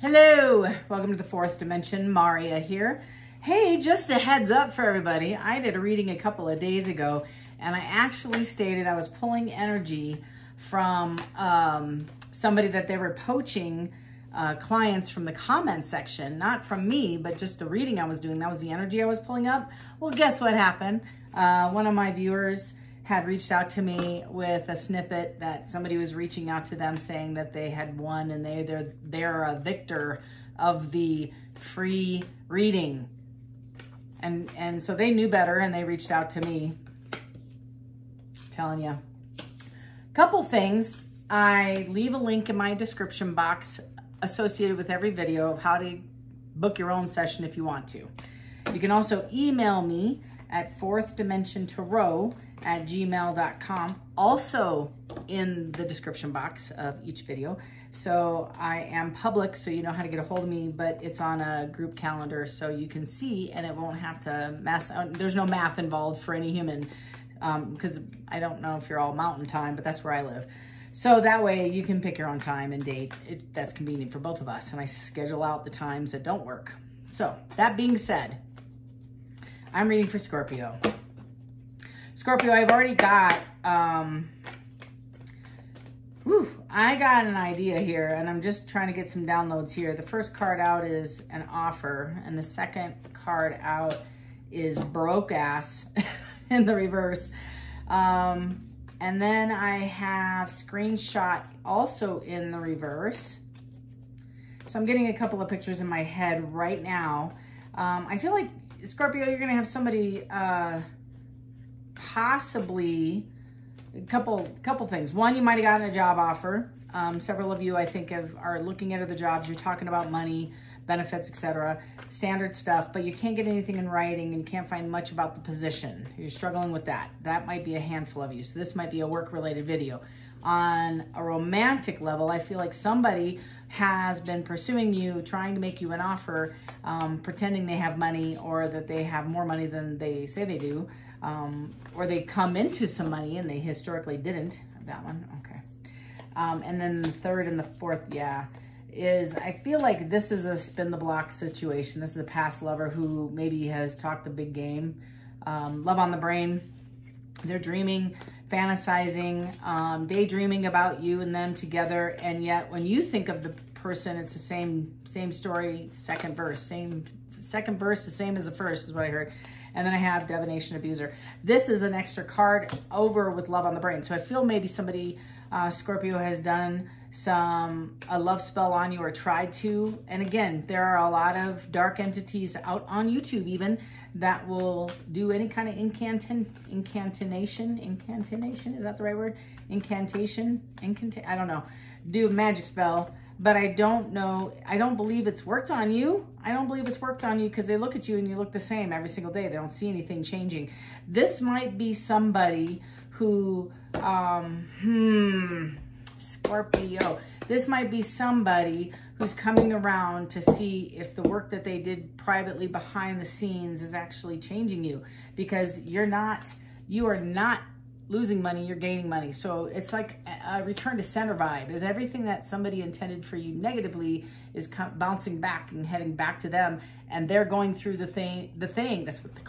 Hello, welcome to the fourth dimension. Maria here. Hey, just a heads up for everybody. I did a reading a couple of days ago, and I actually stated I was pulling energy from somebody that they were poaching clients from the comments section, not from me, but just a reading I was doing. That was the energy I was pulling up. Well, guess what happened? One of my viewers had reached out to me with a snippet that somebody was reaching out to them saying that they had won and they're a victor of the free reading. And so they knew better and they reached out to me. I'm telling you. Couple things. I leave a link in my description box associated with every video of how to book your own session if you want to. You can also email me at fourthdimensiontarot@gmail.com, also in the description box of each video. So I am public, so you know how to get a hold of me, but it's on a group calendar so you can see and it won't have to mess. There's no math involved for any human because I don't know if you're all mountain time, but that's where I live. So that way you can pick your own time and date. That's convenient for both of us. And I schedule out the times that don't work. So that being said, I'm reading for Scorpio. Scorpio, I've already got, I got an idea here and I'm just trying to get some downloads here. The first card out is an offer and the second card out is broke ass in the reverse. And then I have screenshot also in the reverse. So I'm getting a couple of pictures in my head right now. I feel like Scorpio, you're going to have somebody, possibly a couple things. One, you might have gotten a job offer. Several of you, I think, are looking at other jobs. You're talking about money, benefits, etc., standard stuff, but you can't get anything in writing and you can't find much about the position. You're struggling with that. That might be a handful of you. So this might be a work-related video. On a romantic level, I feel like somebody has been pursuing you, trying to make you an offer, pretending they have money or that they have more money than they say they do, or they come into some money and they historically didn't. That one, okay. And then the third and the fourth, is I feel like this is a spin the block situation. This is a past lover who maybe has talked a big game. Love on the brain. They're dreaming, fantasizing, daydreaming about you and them together. And yet when you think of the person, it's the same story, second verse, second verse, the same as the first is what I heard. And then I have divination abuser. This is an extra card over with love on the brain. So I feel maybe somebody, Scorpio, has done a love spell on you or tried to. And again, there are a lot of dark entities out on YouTube even that will do any kind of incantation, is that the right word? Incantation, I don't know, do a magic spell, but I don't know, I don't believe it's worked on you. I don't believe it's worked on you because they look at you and you look the same every single day. They don't see anything changing. This might be somebody who, Scorpio, this might be somebody who's coming around to see if the work that they did privately behind the scenes is actually changing you, because you are not losing money, you're gaining money. So it's like a return to center vibe. Is everything that somebody intended for you negatively is bouncing back and heading back to them, and they're going through the thing, that's what the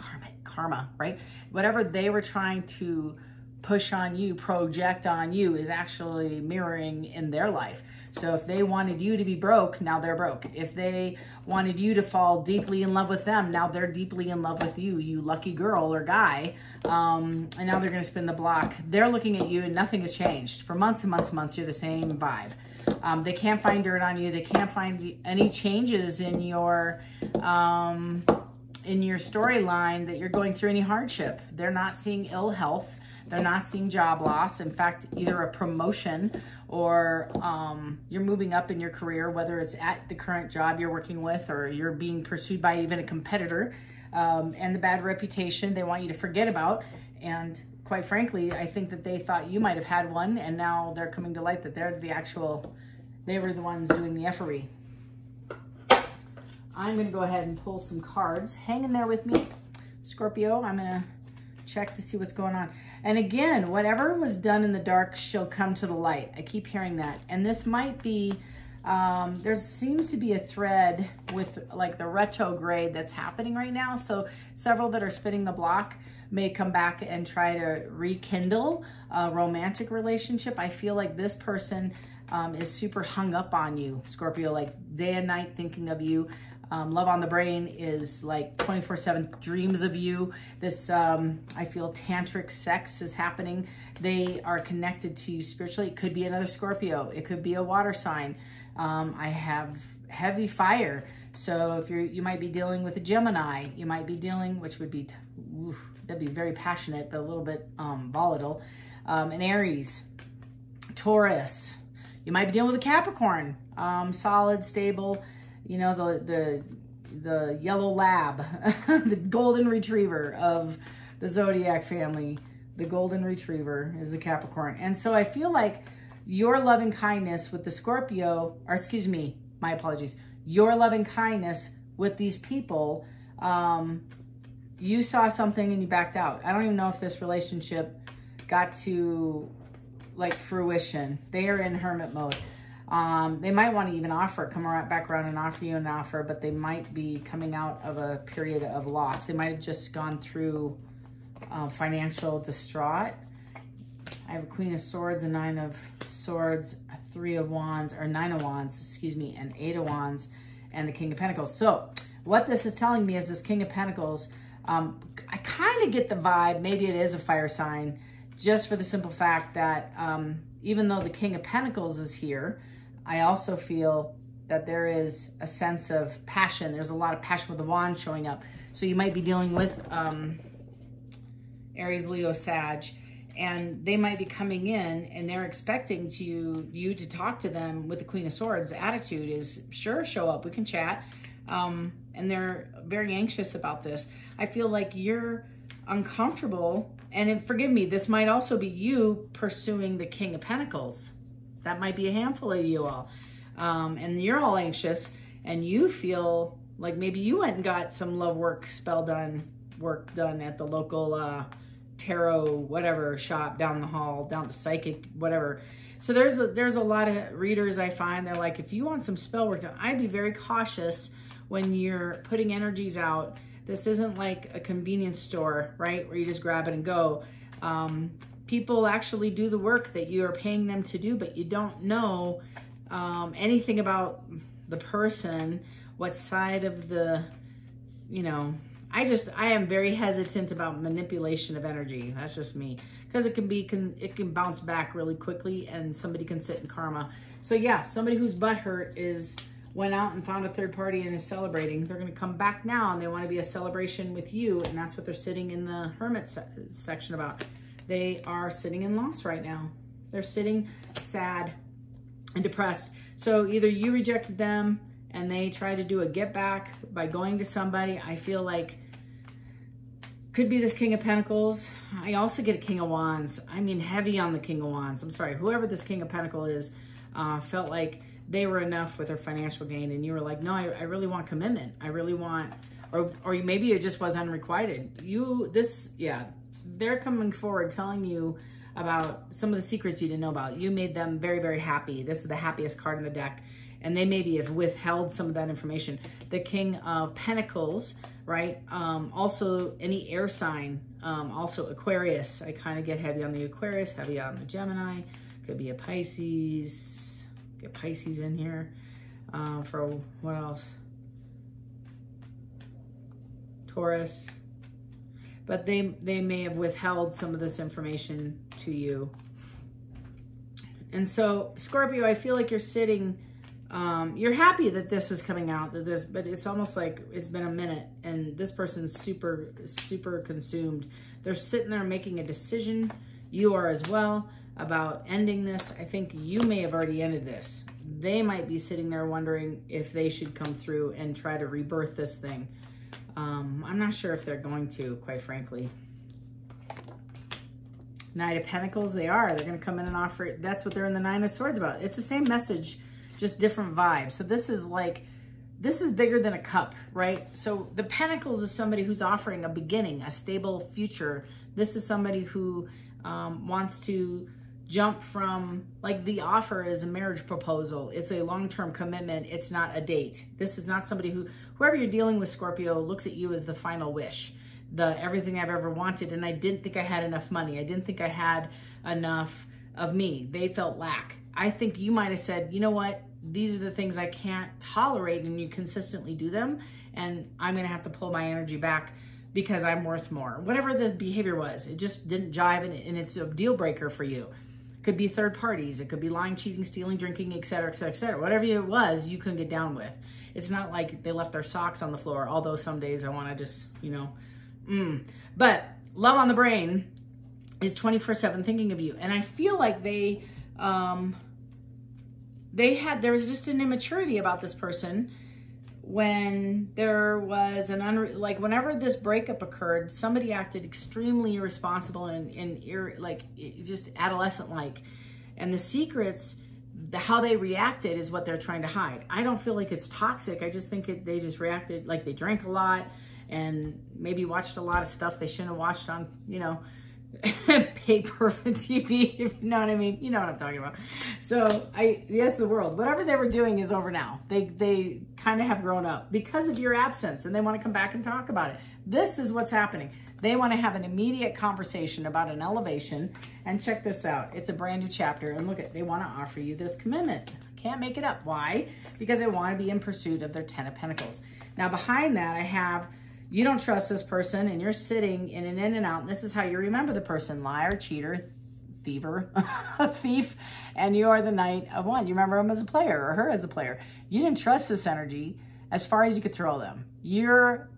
karma, right? Whatever they were trying to push on you, project on you, is actually mirroring in their life. So if they wanted you to be broke, now they're broke. If they wanted you to fall deeply in love with them, now they're deeply in love with you, you lucky girl or guy. And now they're going to spin the block. They're looking at you and nothing has changed. For months and months and months, you're the same vibe. They can't find dirt on you. They can't find any changes in your storyline that you're going through any hardship. They're not seeing ill health. They're not seeing job loss. In fact, either a promotion or you're moving up in your career, whether it's at the current job you're working with or you're being pursued by even a competitor, and the bad reputation they want you to forget about. And quite frankly, I think that they thought you might have had one, and now they're coming to light that they were the ones doing the effery. I'm going to go ahead and pull some cards. Hang in there with me, Scorpio. I'm going to check to see what's going on. And again, whatever was done in the dark shall come to the light. I keep hearing that. And this might be There seems to be a thread with like the retrograde that's happening right now. So several that are spinning the block may come back and try to rekindle a romantic relationship. I feel like this person is super hung up on you, Scorpio, like day and night thinking of you. Love on the brain is like 24/7 dreams of you. This, I feel tantric sex is happening. They are connected to you spiritually. It could be another Scorpio. It could be a water sign. I have heavy fire. So if you might be dealing with a Gemini, you might be dealing, which would be, that'd be very passionate, but a little bit volatile. An Aries, Taurus. You might be dealing with a Capricorn, solid, stable, you know, the yellow lab, the golden retriever of the zodiac family. The golden retriever is the Capricorn. And so I feel like your loving kindness with the Scorpio, or excuse me, my apologies, your loving kindness with these people, you saw something and you backed out. I don't even know if this relationship got to like fruition. They are in hermit mode. They might want to even come back around and offer you an offer, but they might be coming out of a period of loss. They might have just gone through financial distraught. I have a Queen of Swords, a Nine of Swords, a Three of Wands, or Nine of Wands, excuse me, an Eight of Wands, and the King of Pentacles. So what this is telling me is this King of Pentacles, I kind of get the vibe, maybe it is a fire sign, just for the simple fact that even though the King of Pentacles is here, I also feel that there is a sense of passion. There's a lot of passion with the wand showing up. So you might be dealing with Aries, Leo, Sag, and they might be coming in and they're expecting you to talk to them with the Queen of Swords. Attitude is, sure, show up, we can chat. And they're very anxious about this. I feel like you're uncomfortable, and forgive me, this might also be you pursuing the King of Pentacles. That might be a handful of you all. And you're all anxious and you feel like maybe you went and got some love work done at the local tarot, whatever shop down the hall, down the psychic, whatever. So there's a lot of readers I find, they're like, if you want some spell work done, I'd be very cautious when you're putting energies out. This isn't like a convenience store, right? Where you just grab it and go. People actually do the work that you are paying them to do, but you don't know anything about the person, what side of the, you know, I am very hesitant about manipulation of energy. That's just me. Because it can bounce back really quickly and somebody can sit in karma. So yeah, somebody who's butthurt went out and found a third party and is celebrating. They're going to come back now and they want to be a celebration with you. And that's what they're sitting in the hermit section about. They are sitting in loss right now. They're sitting sad and depressed. So either you rejected them and they try to do a get back by going to somebody. I feel like could be this King of Pentacles. I also get a King of Wands. I mean, heavy on the King of Wands. I'm sorry, whoever this King of Pentacles is, felt like they were enough with their financial gain and you were like, no, I really want commitment. I really want, or maybe it just was unrequited. They're coming forward telling you about some of the secrets you didn't know about. You made them very, very happy. This is the happiest card in the deck. And they maybe have withheld some of that information. The King of Pentacles, right? Also any air sign, also Aquarius. I kind of get heavy on the Aquarius, heavy on the Gemini. Could be a Pisces. Get Pisces in here. For what else? Taurus. But they may have withheld some of this information to you. And so, Scorpio, I feel like you're sitting, you're happy that this is coming out, but it's almost like it's been a minute and this person's super, super consumed. They're sitting there making a decision. You are as well about ending this. I think you may have already ended this. They might be sitting there wondering if they should come through and try to rebirth this thing. I'm not sure if they're going to, quite frankly. Knight of Pentacles, they're going to come in and offer it. That's what they're in the Nine of Swords about. It's the same message, just different vibes. So this is bigger than a cup, right? So the Pentacles is somebody who's offering a beginning, a stable future. This is somebody who wants to jump from, like, the offer is a marriage proposal. It's a long-term commitment. It's not a date. This is not somebody whoever you're dealing with, Scorpio, looks at you as the final wish, the everything I've ever wanted. And I didn't think I had enough money. I didn't think I had enough of me. They felt lack. I think you might have said, you know what? These are the things I can't tolerate, and you consistently do them. And I'm going to have to pull my energy back because I'm worth more. Whatever the behavior was, it just didn't jive, and it's a deal breaker for you. Could be third parties. It could be lying, cheating, stealing, drinking, et cetera, et cetera, et cetera. Whatever it was, you couldn't get down with. It's not like they left their socks on the floor, although some days I want to just, But love on the brain is 24/7 thinking of you. And I feel like there was just an immaturity about this person when there was whenever this breakup occurred, somebody acted extremely irresponsible and just adolescent-like. And the secrets, how they reacted is what they're trying to hide. I don't feel like it's toxic. I just think they just reacted like they drank a lot and maybe watched a lot of stuff they shouldn't have watched on, pay per TV, if you know what I mean. You know what I'm talking about. So that's the world. Whatever they were doing is over now. They kind of have grown up because of your absence, and they want to come back and talk about it. This is what's happening. They want to have an immediate conversation about an elevation. And check this out. It's a brand new chapter. And look, they want to offer you this commitment. Can't make it up. Why? Because they want to be in pursuit of their 10 of Pentacles. Now behind that, I have, you don't trust this person, and you're sitting in an in and out. And this is how you remember the person: liar, cheater, thiever, thief, and you are the Knight of Wands. You remember him as a player or her as a player. You didn't trust this energy as far as you could throw them. Your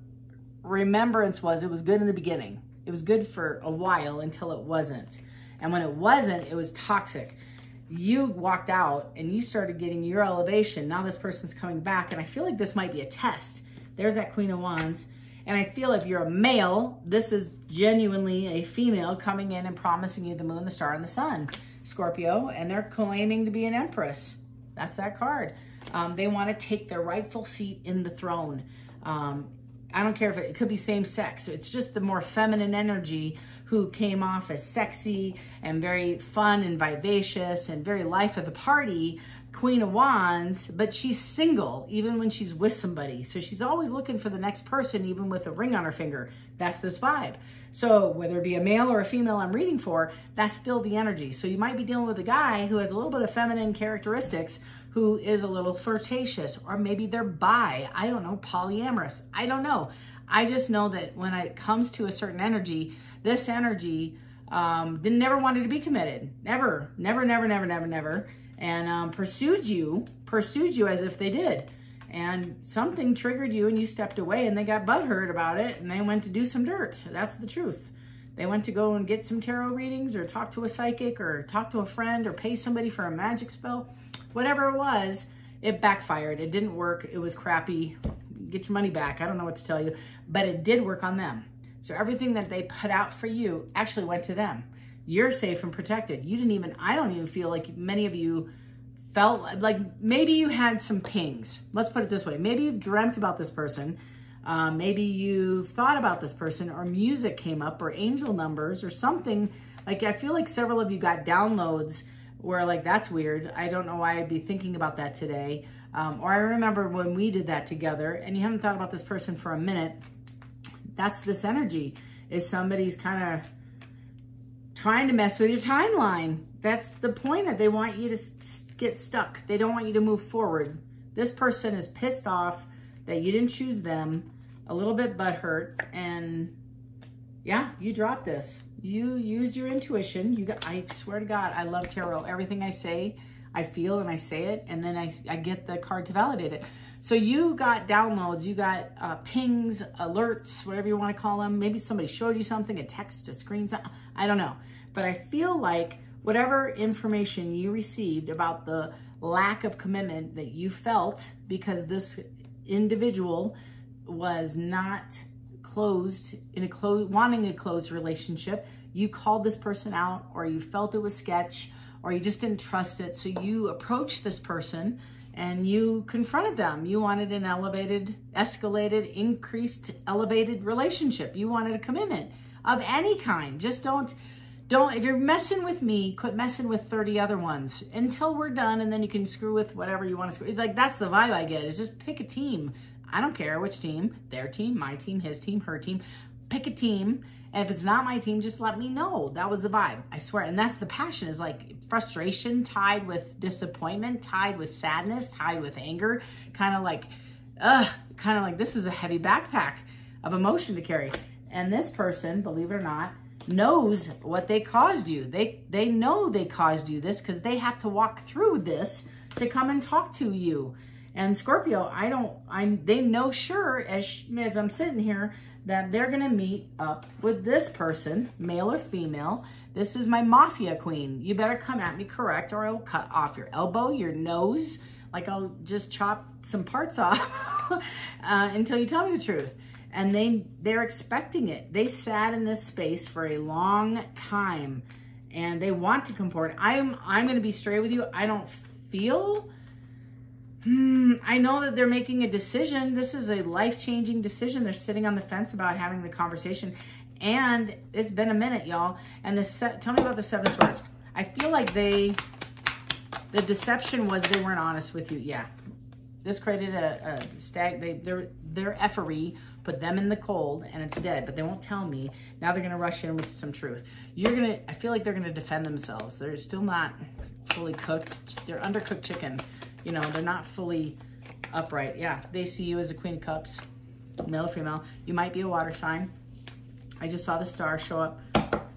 remembrance was it was good in the beginning. It was good for a while until it wasn't. And when it wasn't, it was toxic. You walked out and you started getting your elevation. Now this person's coming back, and I feel like this might be a test. There's that Queen of Wands. And I feel if you're a male, this is genuinely a female coming in and promising you the moon, the star, and the sun, Scorpio, and they're claiming to be an empress. That's that card. They want to take their rightful seat in the throne. I don't care if it could be same sex. It's just the more feminine energy who came off as sexy and very fun and vivacious and very life of the party, Queen of Wands, but she's single even when she's with somebody. So she's always looking for the next person, even with a ring on her finger. That's this vibe. So whether it be a male or a female I'm reading for, that's still the energy. So you might be dealing with a guy who has a little bit of feminine characteristics, who is a little flirtatious, or maybe they're bi, I don't know, polyamorous. I don't know. I just know that when it comes to a certain energy, this energy never wanted to be committed. Never. And pursued you as if they did. And something triggered you and you stepped away, and they got butthurt about it, and they went to do some dirt. That's the truth. They went to go and get some tarot readings, or talk to a psychic, or talk to a friend, or pay somebody for a magic spell. Whatever it was, it backfired. It didn't work. It was crappy. Get your money back. I don't know what to tell you, but it did work on them. So everything that they put out for you actually went to them. You're safe and protected. I don't even feel like many of you felt like, maybe you had some pings. Let's put it this way. Maybe you've dreamt about this person. Maybe you've thought about this person, or music came up, or angel numbers, or something. Like, I feel like several of you got downloads where, like, that's weird. I don't know why I'd be thinking about that today. Or I remember when we did that together, and you haven't thought about this person for a minute. That's this energy, is somebody's kind of trying to mess with your timeline. That's the point. That they want you to get stuck. They don't want you to move forward. This person is pissed off that you didn't choose them, a little bit butthurt, and yeah, you dropped this. You used your intuition. I swear to God, I love tarot. Everything I say, I feel and I say it, and then I get the card to validate it. So you got downloads, you got pings, alerts, whatever you want to call them. Maybe somebody showed you something, a text, a screenshot. I don't know. But I feel like whatever information you received about the lack of commitment that you felt because this individual was not closed in wanting a closed relationship, you called this person out, or you felt it was sketch, or you just didn't trust it. So you approached this person and you confronted them. You wanted an elevated, escalated, increased, elevated relationship. You wanted a commitment of any kind. Just don't if you're messing with me, quit messing with 30 other ones until we're done. And then you can screw with whatever you want to screw. Like, that's the vibe I get, is just pick a team. I don't care which team, their team, my team, his team, her team. Pick a team. And if it's not my team, just let me know. That was the vibe, I swear. And that's the passion, is like frustration tied with disappointment, tied with sadness, tied with anger. Kind of like this is a heavy backpack of emotion to carry. And this person, believe it or not, knows what they caused you. They know they caused you this because they have to walk through this to come and talk to you. And Scorpio, they know sure as I'm sitting here that they're going to meet up with this person, male or female. This is my mafia queen. You better come at me correct, or I'll cut off your elbow, your nose. Like, I'll just chop some parts off until you tell me the truth. And they're expecting it. They sat in this space for a long time, and they want to comport. I'm going to be straight with you. I don't feel... I know that they're making a decision. This is a life-changing decision. They're sitting on the fence about having the conversation. And it's been a minute, y'all. And tell me about the 7 Swords. I feel like the deception was they weren't honest with you. Yeah. This created a their effery put them in the cold, and it's dead, but they won't tell me. Now they're going to rush in with some truth. I feel like they're going to defend themselves. They're still not fully cooked. They're undercooked chicken. You know, they're not fully upright. Yeah, they see you as a Queen of Cups, male or female. You might be a water sign. I just saw the star show up.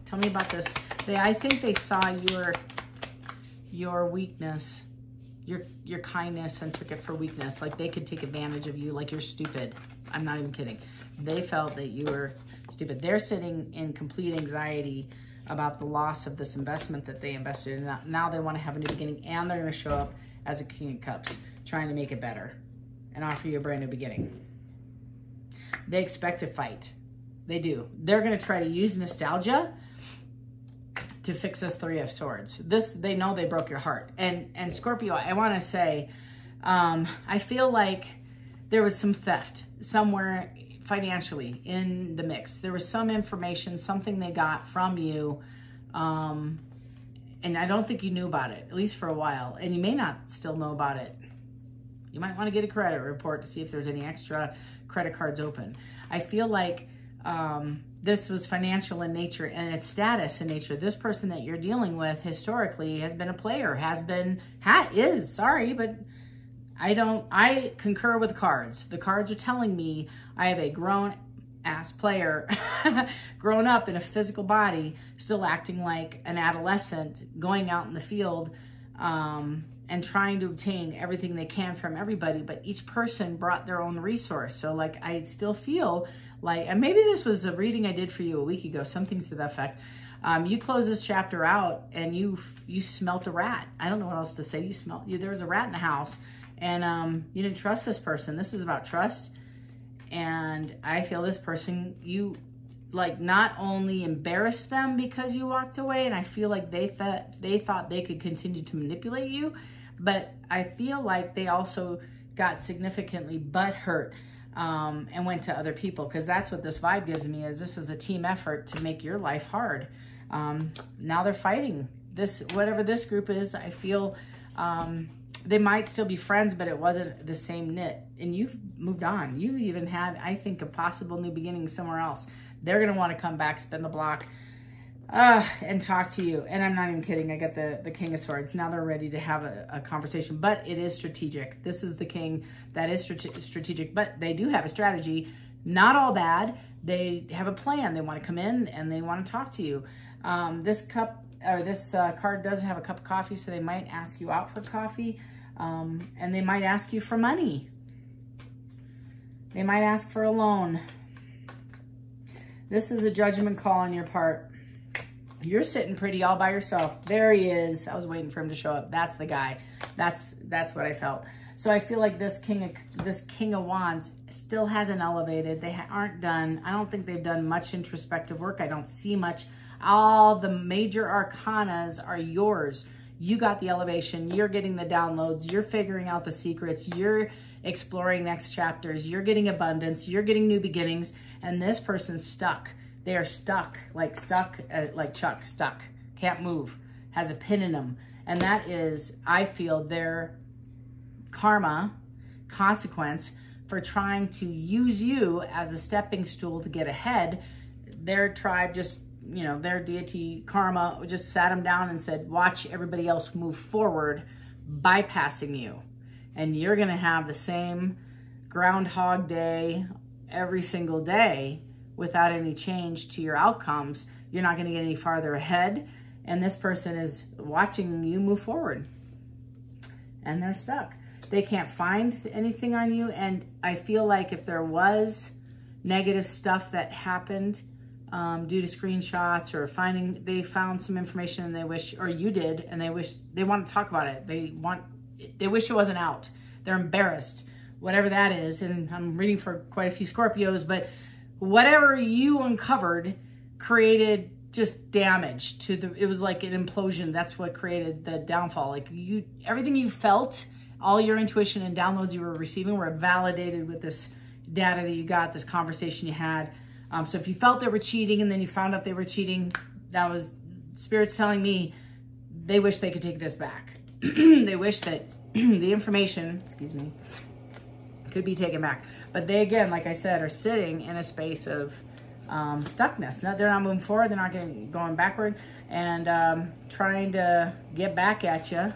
Tell me about this. I think they saw your weakness, your kindness, and took it for weakness. Like, they could take advantage of you, like you're stupid. I'm not even kidding. They felt that you were stupid. They're sitting in complete anxiety about the loss of this investment that they invested in. Now they want to have a new beginning, and they're going to show up as a King of Cups, trying to make it better and offer you a brand new beginning. They expect to fight. They do. They're going to try to use nostalgia to fix this 3 of Swords. They know they broke your heart. And Scorpio, I want to say, I feel like there was some theft somewhere financially in the mix. There was some information, something they got from you, and I don't think you knew about it, at least for a while. And you may not still know about it. You might want to get a credit report to see if there's any extra credit cards open. I feel like this was financial in nature, and it's status in nature. This person that you're dealing with historically has been a player, sorry, but I concur with the cards. The cards are telling me I have a grown-ass player, grown up in a physical body, still acting like an adolescent, going out in the field and trying to obtain everything they can from everybody, but each person brought their own resource. So, like, I still feel like, and maybe this was a reading I did for you a week ago, something to that effect. You close this chapter out, and you smelt a rat. I don't know what else to say. There was a rat in the house, and you didn't trust this person. This is about trust. And I feel this person, you like not only embarrassed them because you walked away, and I feel like they thought they could continue to manipulate you, but I feel like they also got significantly butthurt and went to other people, because that's what this vibe gives me, is this is a team effort to make your life hard. Now they're fighting. Whatever this group is, I feel they might still be friends, but it wasn't the same knit. And you've moved on. You even had, I think, a possible new beginning somewhere else. They're going to want to come back, spin the block, and talk to you. And I'm not even kidding. I got the King of Swords. Now they're ready to have a conversation, but it is strategic. This is the king that is strategic, but they do have a strategy. Not all bad. They have a plan. They want to come in and they want to talk to you. This card does have a cup of coffee, so they might ask you out for coffee, and they might ask you for money. They might ask for a loan. This is a judgment call on your part. You're sitting pretty all by yourself. There he is. I was waiting for him to show up. That's the guy. That's what I felt. So I feel like this King of Wands still hasn't elevated. They aren't done. I don't think they've done much introspective work. I don't see much. All the major arcanas are yours. You got the elevation. You're getting the downloads. You're figuring out the secrets. You're exploring next chapters. You're getting abundance. You're getting new beginnings. And this person's stuck They are stuck, like Chuck, stuck, can't move, has a pin in them. And that is, I feel, their karma, consequence for trying to use you as a stepping stool to get ahead. Their tribe just, you know, their deity karma just sat them down and said, watch everybody else move forward, bypassing you. And you're going to have the same Groundhog Day every single day without any change to your outcomes. You're not going to get any farther ahead. And this person is watching you move forward. And they're stuck. They can't find anything on you. And I feel like if there was negative stuff that happened due to screenshots or they found some information and they wish, or you did, and they want to talk about it. They wish it wasn't out. They're embarrassed, whatever that is. And I'm reading for quite a few Scorpios, but whatever you uncovered created just damage to it was like an implosion. That's what created the downfall. Like everything you felt, all your intuition and downloads you were receiving were validated with this data that you got, this conversation you had. So if you felt they were cheating and then you found out they were cheating, that was Spirit's telling me they wish they could take this back. They wish that the information, excuse me, could be taken back. But they, again, like I said, are sitting in a space of stuckness. They're not moving forward. They're not going backward and trying to get back at you.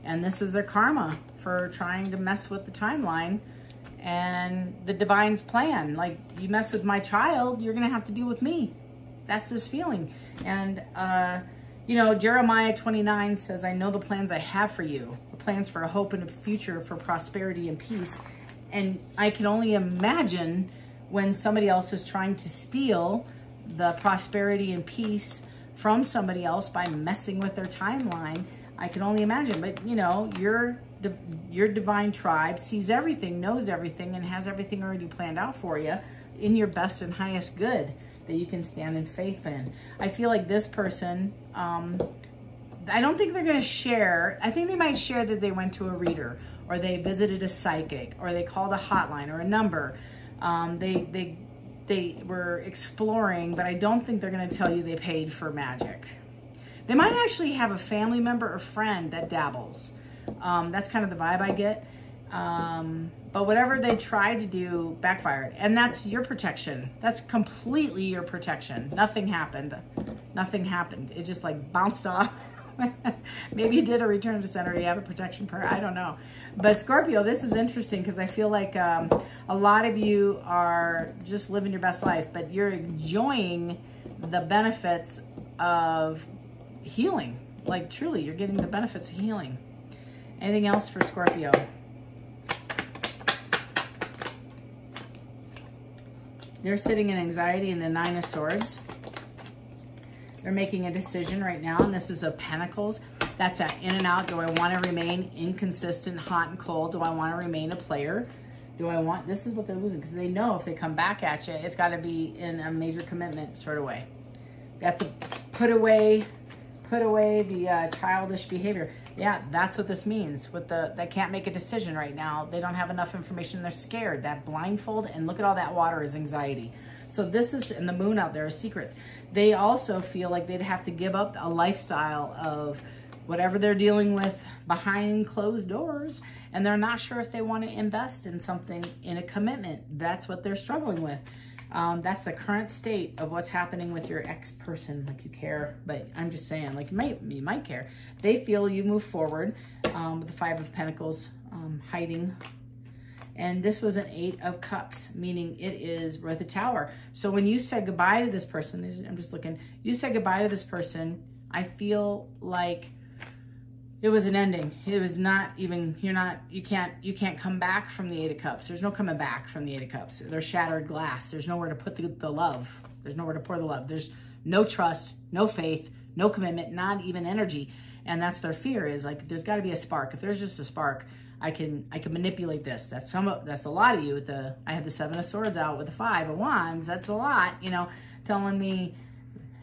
And this is their karma for trying to mess with the timeline and the divine's plan. Like, you mess with my child, you're going to have to deal with me. That's this feeling. And, you know, Jeremiah 29 says, I know the plans I have for you, the plans for a hope and a future, for prosperity and peace. And I can only imagine when somebody else is trying to steal the prosperity and peace from somebody else by messing with their timeline. I can only imagine. But, you know, your divine tribe sees everything, knows everything, and has everything already planned out for you in your best and highest good that you can stand in faith in. I feel like this person, I don't think they're going to share. I think they might share that they went to a reader, or they visited a psychic, or they called a hotline or a number. They were exploring, but I don't think they're going to tell you they paid for magic. They might actually have a family member or friend that dabbles. That's kind of the vibe I get. But whatever they tried to do backfired. And that's your protection. That's completely your protection. Nothing happened. Nothing happened. It just like bounced off. Maybe you did a return to center. You have a protection prayer. I don't know. But Scorpio, this is interesting because I feel like a lot of you are just living your best life, but you're enjoying the benefits of healing. Like, truly, you're getting the benefits of healing. Anything else for Scorpio? They're sitting in anxiety in the Nine of Swords. They're making a decision right now, and this is a Pentacles. That's an in and out. Do I want to remain inconsistent, hot and cold? Do I want to remain a player? Do I want, this is what they're losing, because they know if they come back at you, it's got to be in a major commitment sort of way. They have to put away the childish behavior. Yeah, that's what this means. With they can't make a decision right now. They don't have enough information. They're scared. That blindfold, and look at all that water, is anxiety. So this is, and the moon out there is secrets. They also feel like they'd have to give up a lifestyle of whatever they're dealing with behind closed doors, and they're not sure if they want to invest in something, in a commitment. That's what they're struggling with. That's the current state of what's happening with your ex-person. Like, you care, but I'm just saying, like, you might care. They feel you move forward with the Five of Pentacles hiding. And this was an Eight of Cups, meaning it is worth a Tower. So when you said goodbye to this person, I'm just looking, you said goodbye to this person, I feel like it was an ending. It was not even, you can't come back from the Eight of Cups. There's no coming back from the Eight of Cups. There's shattered glass. There's nowhere to put the love. There's nowhere to pour the love. There's no trust, no faith, no commitment, not even energy. And that's their fear, is like, there's got to be a spark. If there's just a spark, I can manipulate this. That's a lot of you. With I had the Seven of Swords out with the Five of Wands. That's a lot, telling me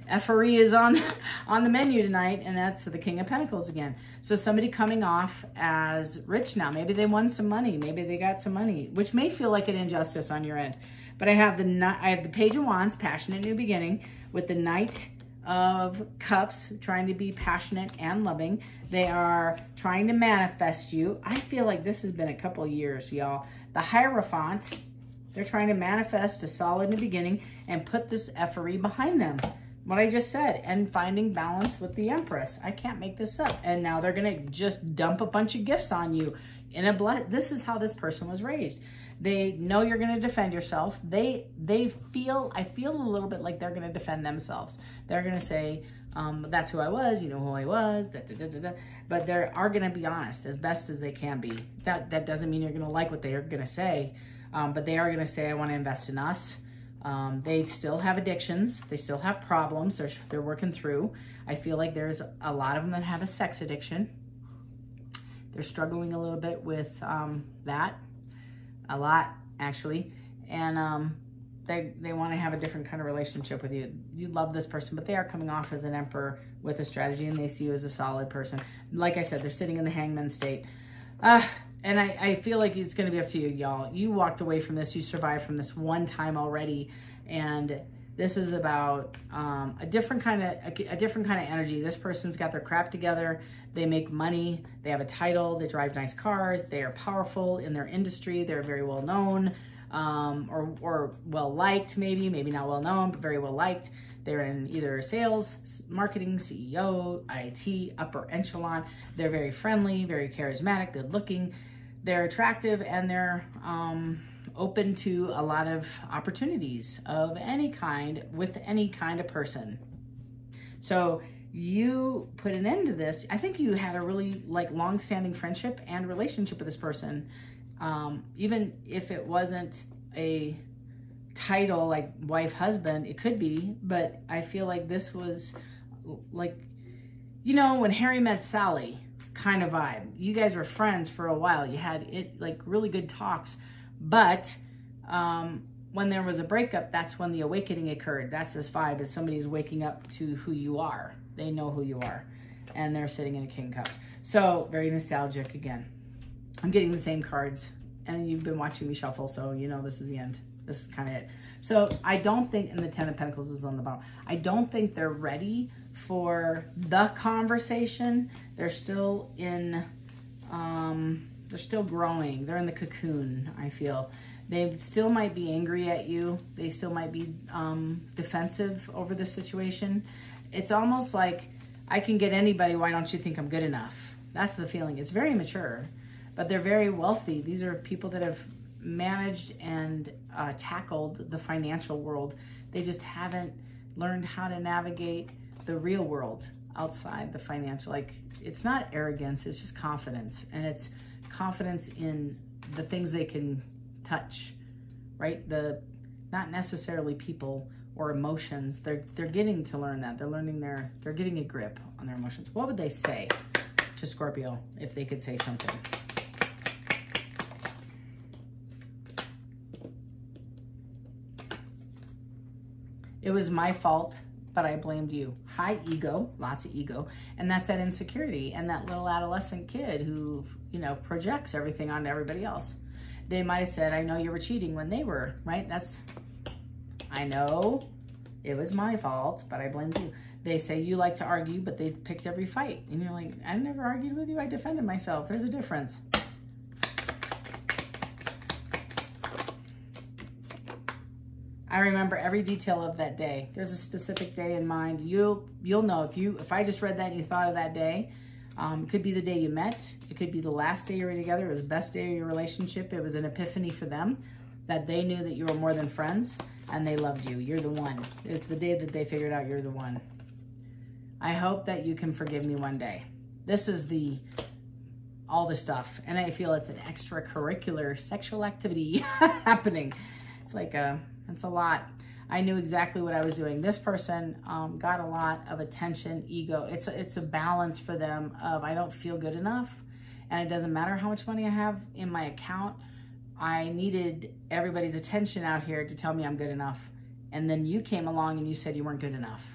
Effery is on the menu tonight, and that's the King of Pentacles again. So somebody coming off as rich now. Maybe they won some money. Maybe they got some money, which may feel like an injustice on your end. But I have the Page of Wands, passionate new beginning, with the Knight of Cups, trying to be passionate and loving. They are trying to manifest you. I feel like this has been a couple years, y'all. The Hierophant, they're trying to manifest a solid new beginning and put this effery behind them. What I just said, and finding balance with the Empress. I can't make this up. And now they're going to just dump a bunch of gifts on you. This is how this person was raised. They know you're going to defend yourself. I feel a little bit like they're going to defend themselves. They're going to say, that's who I was, you know who I was, but they are going to be honest as best as they can be. That doesn't mean you're going to like what they are going to say, but they are going to say, I want to invest in us. They still have addictions. They still have problems they're working through. I feel like there's a lot of them that have a sex addiction. They're struggling a little bit with that. A lot, actually. And they want to have a different kind of relationship with you. You love this person, but they are coming off as an emperor with a strategy, and they see you as a solid person. Like I said, they're sitting in the hangman state. And I feel like it's going to be up to you, y'all. You walked away from this. You survived from this one time already. And this is about a different kind of energy. This person's got their crap together. They make money. They have a title. They drive nice cars. They are powerful in their industry. They're very well known, or well liked, maybe not well known, but very well liked. They're in either sales, marketing, CEO, IT, upper echelon. They're very friendly, very charismatic, good looking. They're attractive, and they're open to a lot of opportunities of any kind with any kind of person. So you put an end to this. I think you had a really long-standing friendship and relationship with this person. Even if it wasn't a title like wife, husband, it could be, but I feel like this was like, when Harry met Sally kind of vibe. You guys were friends for a while. You had really good talks, but when there was a breakup, that's when the awakening occurred. That's this vibe, is somebody's waking up to who you are. They know who you are, and they're sitting in a King of Cups. So very nostalgic again. I'm getting the same cards, and you've been watching me shuffle, so you know this is the end. This is kind of it. So I don't think, and the Ten of Pentacles is on the bottom, I don't think they're ready for the conversation. They're still in, they're still growing. They're in the cocoon, I feel. They still might be angry at you. They still might be defensive over the situation. It's almost like, I can get anybody, why don't you think I'm good enough? That's the feeling. It's very mature, but they're very wealthy. These are people that have managed and tackled the financial world. They just haven't learned how to navigate the real world outside the financial. It's not arrogance, it's just confidence. And it's confidence in the things they can touch, right? Not necessarily people or emotions. They're getting to learn that. They're getting a grip on their emotions. What would they say to Scorpio if they could say something? It was my fault, but I blamed you. High ego, lots of ego. And that's that insecurity and that little adolescent kid who, projects everything onto everybody else. They might have said, I know you were cheating, when they were, right? I know it was my fault, but I blamed you. They say you like to argue, but they picked every fight. And you're like, I never argued with you. I defended myself. There's a difference. I remember every detail of that day. There's a specific day in mind. You'll know if I just read that and you thought of that day. It could be the day you met. It could be the last day you were together. It was the best day of your relationship. It was an epiphany for them that they knew that you were more than friends and they loved you. You're the one. It's the day that they figured out you're the one. I hope that you can forgive me one day. This is all the stuff. And I feel it's an extracurricular sexual activity happening. It's it's a lot. I knew exactly what I was doing. This person got a lot of attention, ego. It's a balance for them of, I don't feel good enough, and it doesn't matter how much money I have in my account. I needed everybody's attention out here to tell me I'm good enough. And then you came along and you said you weren't good enough.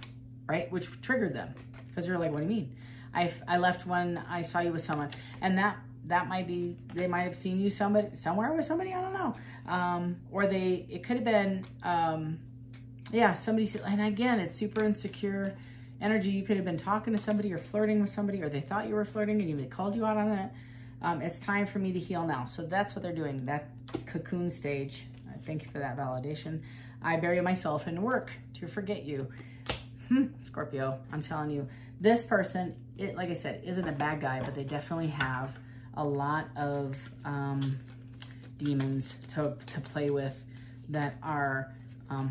right? Which triggered them because they're like, what do you mean? I left when I saw you with someone, and that might be, they might have seen you somewhere with somebody, I don't know. Or it could have been, yeah, somebody, and again, it's super insecure energy. You could have been talking to somebody or flirting with somebody, or they thought you were flirting and they called you out on that. It's time for me to heal now. So that's what they're doing, that cocoon stage. Thank you for that validation. I bury myself in work to forget you. Scorpio, I'm telling you, this person, like I said, isn't a bad guy, but they definitely have a lot of demons to play with that are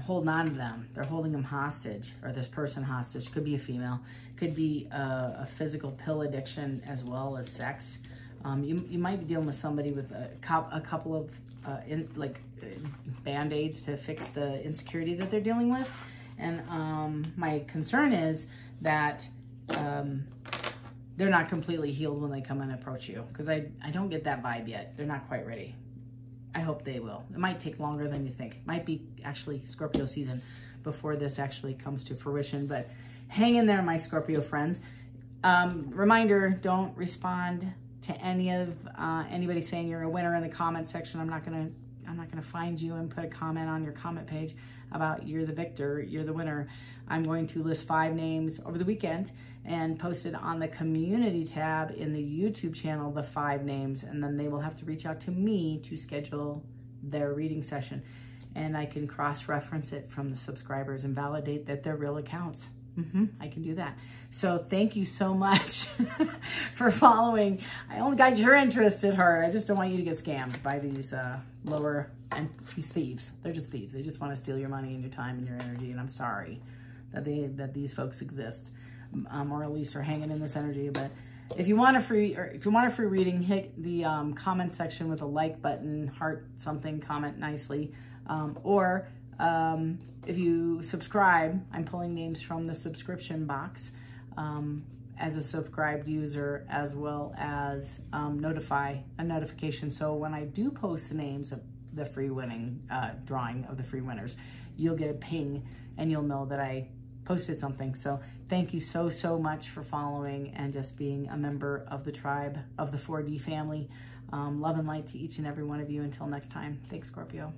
holding on to them. They're holding them hostage, or this person hostage. Could be a female, could be a physical pill addiction as well as sex. You might be dealing with somebody with a couple of band-aids to fix the insecurity that they're dealing with. And my concern is that they're not completely healed when they come and approach you, because I don't get that vibe yet. They're not quite ready. I hope they will. It might take longer than you think. It might be actually Scorpio season before this actually comes to fruition, but hang in there, my Scorpio friends. Reminder, don't respond to anybody saying you're a winner in the comment section. I'm not gonna find you and put a comment on your comment page about you're the victor, you're the winner. I'm going to list 5 names over the weekend and post it on the community tab in the YouTube channel, the 5 names, and then they will have to reach out to me to schedule their reading session. And I can cross-reference it from the subscribers and validate that they're real accounts. I can do that. So thank you so much for following. I only got your interest at heart. I just don't want you to get scammed by these these thieves. They're just thieves. They just want to steal your money and your time and your energy. And I'm sorry that these folks exist, or at least are hanging in this energy. But if you want a free reading, hit the comment section with a like button, heart something, comment nicely, or if you subscribe, I'm pulling names from the subscription box as a subscribed user, as well as a notification. So when I do post the names of the free winning drawing of the free winners, you'll get a ping and you'll know that I posted something. So thank you so much for following and just being a member of the tribe of the 4D family. Love and light to each and every one of you. Until next time, thanks, Scorpio.